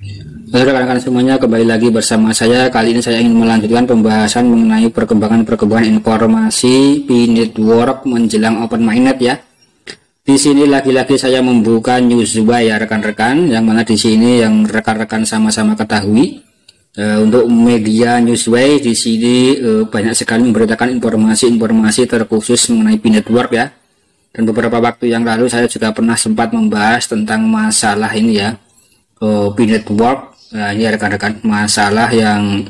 Halo rekan-rekan semuanya, kembali lagi bersama saya. Kali ini saya ingin melanjutkan pembahasan mengenai perkembangan informasi P-Network menjelang open mainnet ya. Di sini lagi-lagi saya membuka Newsway ya rekan-rekan, yang mana di sini yang rekan-rekan sama-sama ketahui untuk media Newsway di sini banyak sekali memberitakan informasi-informasi terkhusus mengenai P-Network ya. Dan beberapa waktu yang lalu saya juga pernah sempat membahas tentang masalah ini ya, P-Network. Nah, ini rekan-rekan masalah yang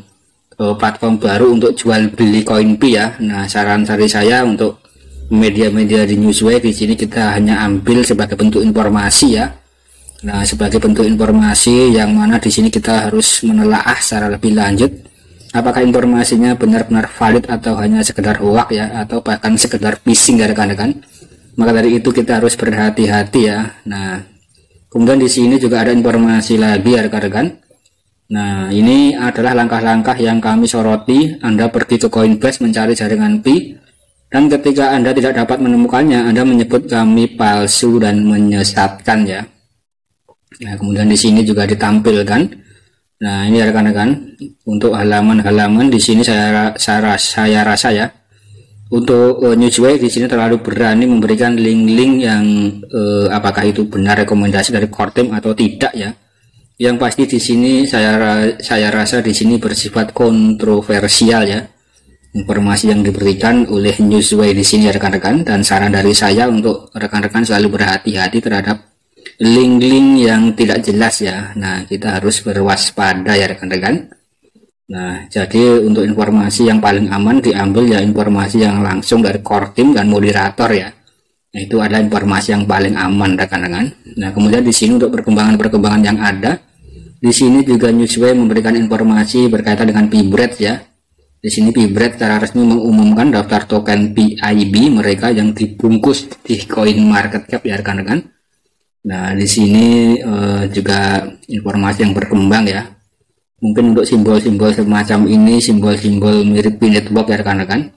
platform baru untuk jual beli koin P ya. Nah, saran dari saya untuk media-media di Newsway di sini kita hanya ambil sebagai bentuk informasi ya. Nah, sebagai bentuk informasi yang mana di sini kita harus menelaah secara lebih lanjut apakah informasinya benar-benar valid atau hanya sekedar hoax ya, atau bahkan sekedar phishing ya rekan-rekan. Maka dari itu kita harus berhati-hati ya. Nah, kemudian di sini juga ada informasi lagi ya rekan-rekan. Nah, ini adalah langkah-langkah yang kami soroti. Anda pergi ke Coinbase mencari jaringan P, dan ketika Anda tidak dapat menemukannya, Anda menyebut kami palsu dan menyesatkan ya. Nah, kemudian di sini juga ditampilkan. Nah, ini rekan-rekan, untuk halaman-halaman di sini saya rasa ya, untuk Newsway di sini terlalu berani memberikan link-link yang apakah itu benar rekomendasi dari core team atau tidak ya. Yang pasti di sini saya rasa di sini bersifat kontroversial ya, informasi yang diberikan oleh Newsway di sini ya rekan-rekan. Dan saran dari saya untuk rekan-rekan selalu berhati-hati terhadap link-link yang tidak jelas ya. Nah, kita harus berwaspada ya rekan-rekan. Nah, jadi untuk informasi yang paling aman diambil ya informasi yang langsung dari core team dan moderator ya. Nah, itu adalah informasi yang paling aman rekan-rekan. Nah, kemudian di sini untuk perkembangan-perkembangan yang ada, di sini juga Newsway memberikan informasi berkaitan dengan Pbread ya. Di sini Pbread secara resmi mengumumkan daftar token PIB mereka yang dibungkus di CoinMarketCap ya rekan-rekan. Nah, di sini juga informasi yang berkembang ya. Mungkin untuk simbol-simbol semacam ini, simbol-simbol mirip P-Network ya rekan-rekan.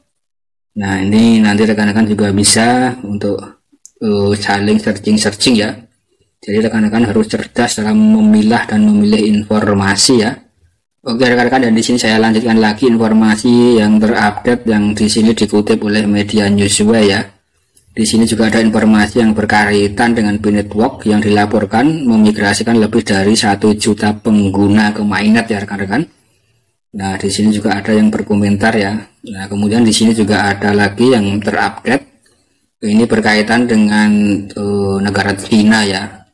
Nah, ini nanti rekan-rekan juga bisa untuk saling searching ya. Jadi rekan-rekan harus cerdas dalam memilah dan memilih informasi ya. Oke rekan-rekan, dan di sini saya lanjutkan lagi informasi yang terupdate yang di sini dikutip oleh media Newsway ya. Di sini juga ada informasi yang berkaitan dengan P-Network yang dilaporkan memigrasikan lebih dari 1 juta pengguna ke mainnet ya rekan-rekan. Nah, di sini juga ada yang berkomentar ya. Nah, kemudian di sini juga ada lagi yang terupdate. Ini berkaitan dengan negara Cina ya.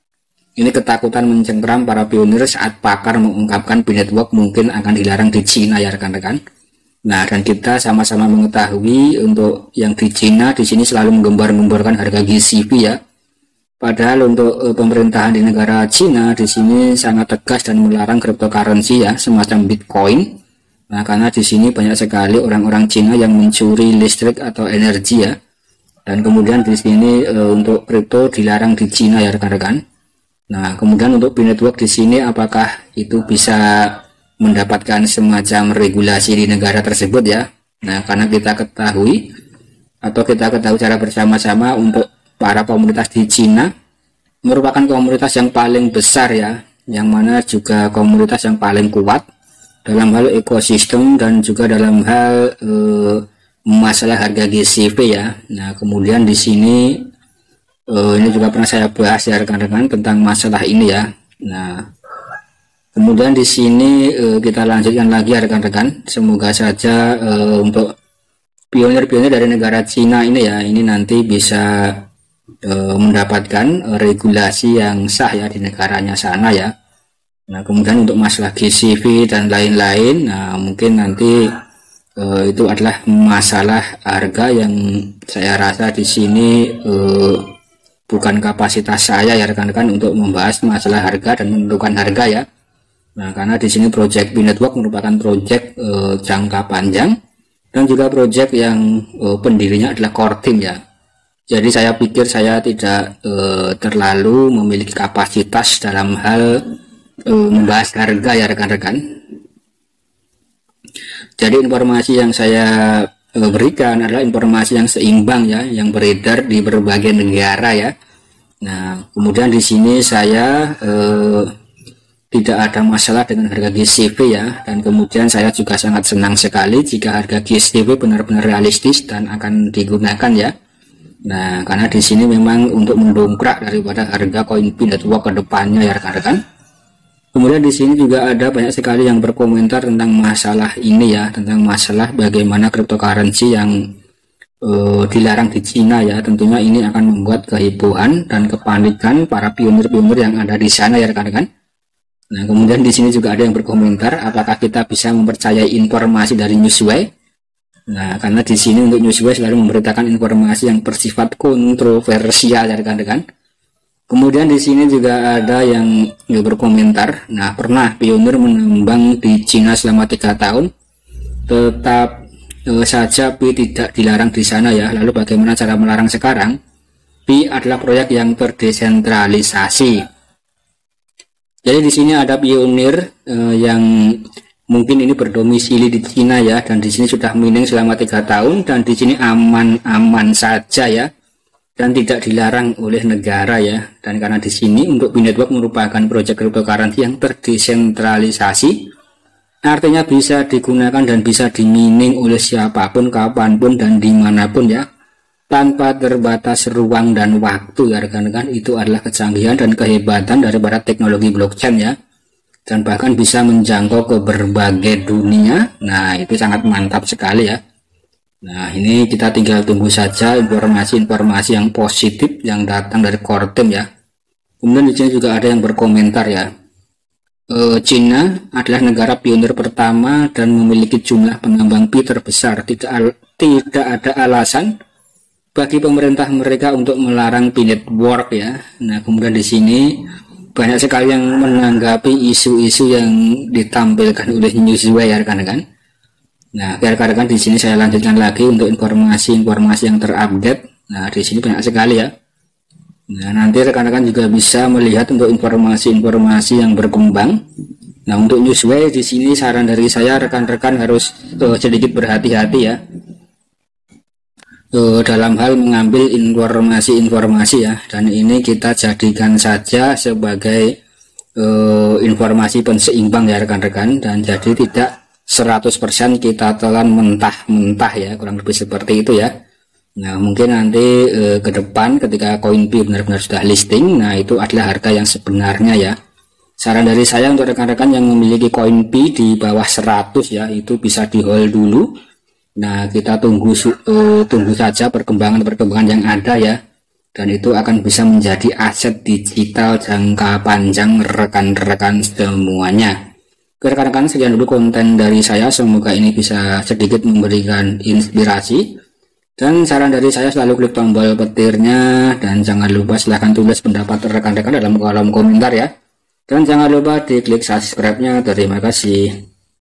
Ini ketakutan mencengkram para pionir saat pakar mengungkapkan P-Network mungkin akan dilarang di Cina ya rekan-rekan. Nah, dan kita sama-sama mengetahui untuk yang di Cina di sini selalu menggembar-gemborkan harga GCP ya. Padahal untuk pemerintahan di negara Cina di sini sangat tegas dan melarang cryptocurrency ya, semacam Bitcoin. Nah, karena di sini banyak sekali orang-orang Cina yang mencuri listrik atau energi ya. Dan kemudian di sini untuk kripto dilarang di Cina ya rekan-rekan. Nah, kemudian untuk P-Network di sini apakah itu bisa mendapatkan semacam regulasi di negara tersebut ya. Nah, karena kita ketahui secara bersama-sama untuk para komunitas di Cina merupakan komunitas yang paling besar ya, yang mana juga komunitas yang paling kuat dalam hal ekosistem dan juga dalam hal masalah harga GCP ya. Nah, kemudian di sini ini juga pernah saya bahas ya rekan-rekan tentang masalah ini ya. Nah, kemudian di sini kita lanjutkan lagi ya rekan-rekan. Semoga saja untuk pionir-pionir dari negara Cina ini ya, ini nanti bisa mendapatkan regulasi yang sah ya di negaranya sana ya. Nah, kemudian untuk masalah GCV dan lain-lain, nah mungkin nanti itu adalah masalah harga yang saya rasa di sini bukan kapasitas saya ya rekan-rekan untuk membahas masalah harga dan menentukan harga ya. Nah, karena di sini project P-Network merupakan project jangka panjang dan juga project yang pendirinya adalah core team ya. Jadi saya pikir saya tidak terlalu memiliki kapasitas dalam hal membahas harga ya rekan-rekan. Jadi informasi yang saya berikan adalah informasi yang seimbang ya, yang beredar di berbagai negara ya. Nah, kemudian di sini saya tidak ada masalah dengan harga GCV ya. Dan kemudian saya juga sangat senang sekali jika harga GCV benar-benar realistis dan akan digunakan ya. Nah, karena di sini memang untuk mendongkrak daripada harga koin Pi Network ke depannya ya rekan-rekan. Kemudian di sini juga ada banyak sekali yang berkomentar tentang masalah ini ya, tentang masalah bagaimana cryptocurrency yang dilarang di Cina ya. Tentunya ini akan membuat kehebohan dan kepanikan para pionir-pionir yang ada di sana ya rekan-rekan. Nah, kemudian di sini juga ada yang berkomentar apakah kita bisa mempercayai informasi dari Newsway. Nah, karena di sini untuk Newsway selalu memberitakan informasi yang bersifat kontroversial ya rekan-rekan. Kemudian di sini juga ada yang berkomentar, nah pernah pionir menambang di Cina selama 3 tahun, tetap saja Pi tidak dilarang di sana ya. Lalu bagaimana cara melarang sekarang? Pi adalah proyek yang terdesentralisasi. Jadi di sini ada pionir yang mungkin ini berdomisili di Cina ya, dan di sini sudah mining selama 3 tahun dan di sini aman-aman saja ya, dan tidak dilarang oleh negara ya. Dan karena di sini untuk Pi Network merupakan proyek cryptocurrency yang terdesentralisasi, artinya bisa digunakan dan bisa dimining oleh siapapun, kapanpun dan dimanapun ya, tanpa terbatas ruang dan waktu ya rekan-rekan. Itu adalah kecanggihan dan kehebatan daripada teknologi blockchain ya, dan bahkan bisa menjangkau ke berbagai dunia. Nah, itu sangat mantap sekali ya. Nah, ini kita tinggal tunggu saja informasi-informasi yang positif yang datang dari core team ya. Kemudian di sini juga ada yang berkomentar ya, Cina adalah negara pionir pertama dan memiliki jumlah penambang Pi terbesar. Tidak ada alasan bagi pemerintah mereka untuk melarang Pi Network ya. Nah, kemudian di sini banyak sekali yang menanggapi isu-isu yang ditampilkan oleh Newsway ya rekan-rekan. Nah, rekan-rekan di sini saya lanjutkan lagi untuk informasi-informasi yang terupdate. Nah, di sini banyak sekali ya. Nah, nanti rekan-rekan juga bisa melihat untuk informasi-informasi yang berkembang. Nah, untuk Newsway di sini saran dari saya rekan-rekan harus sedikit berhati-hati ya, dalam hal mengambil informasi-informasi ya, dan ini kita jadikan saja sebagai informasi penseimbang ya rekan-rekan, dan jadi tidak 100% kita telan mentah-mentah ya, kurang lebih seperti itu ya. Nah, mungkin nanti ke depan ketika koin Pi benar-benar sudah listing, nah itu adalah harga yang sebenarnya ya. Saran dari saya untuk rekan-rekan yang memiliki koin Pi di bawah 100 ya, itu bisa di hold dulu. Nah, kita tunggu saja perkembangan yang ada ya, dan itu akan bisa menjadi aset digital jangka panjang rekan-rekan semuanya. Rekan-rekan, sekian dulu konten dari saya, semoga ini bisa sedikit memberikan inspirasi, dan saran dari saya selalu klik tombol petirnya, dan jangan lupa silahkan tulis pendapat rekan-rekan dalam kolom komentar ya, dan jangan lupa diklik subscribe-nya. Terima kasih.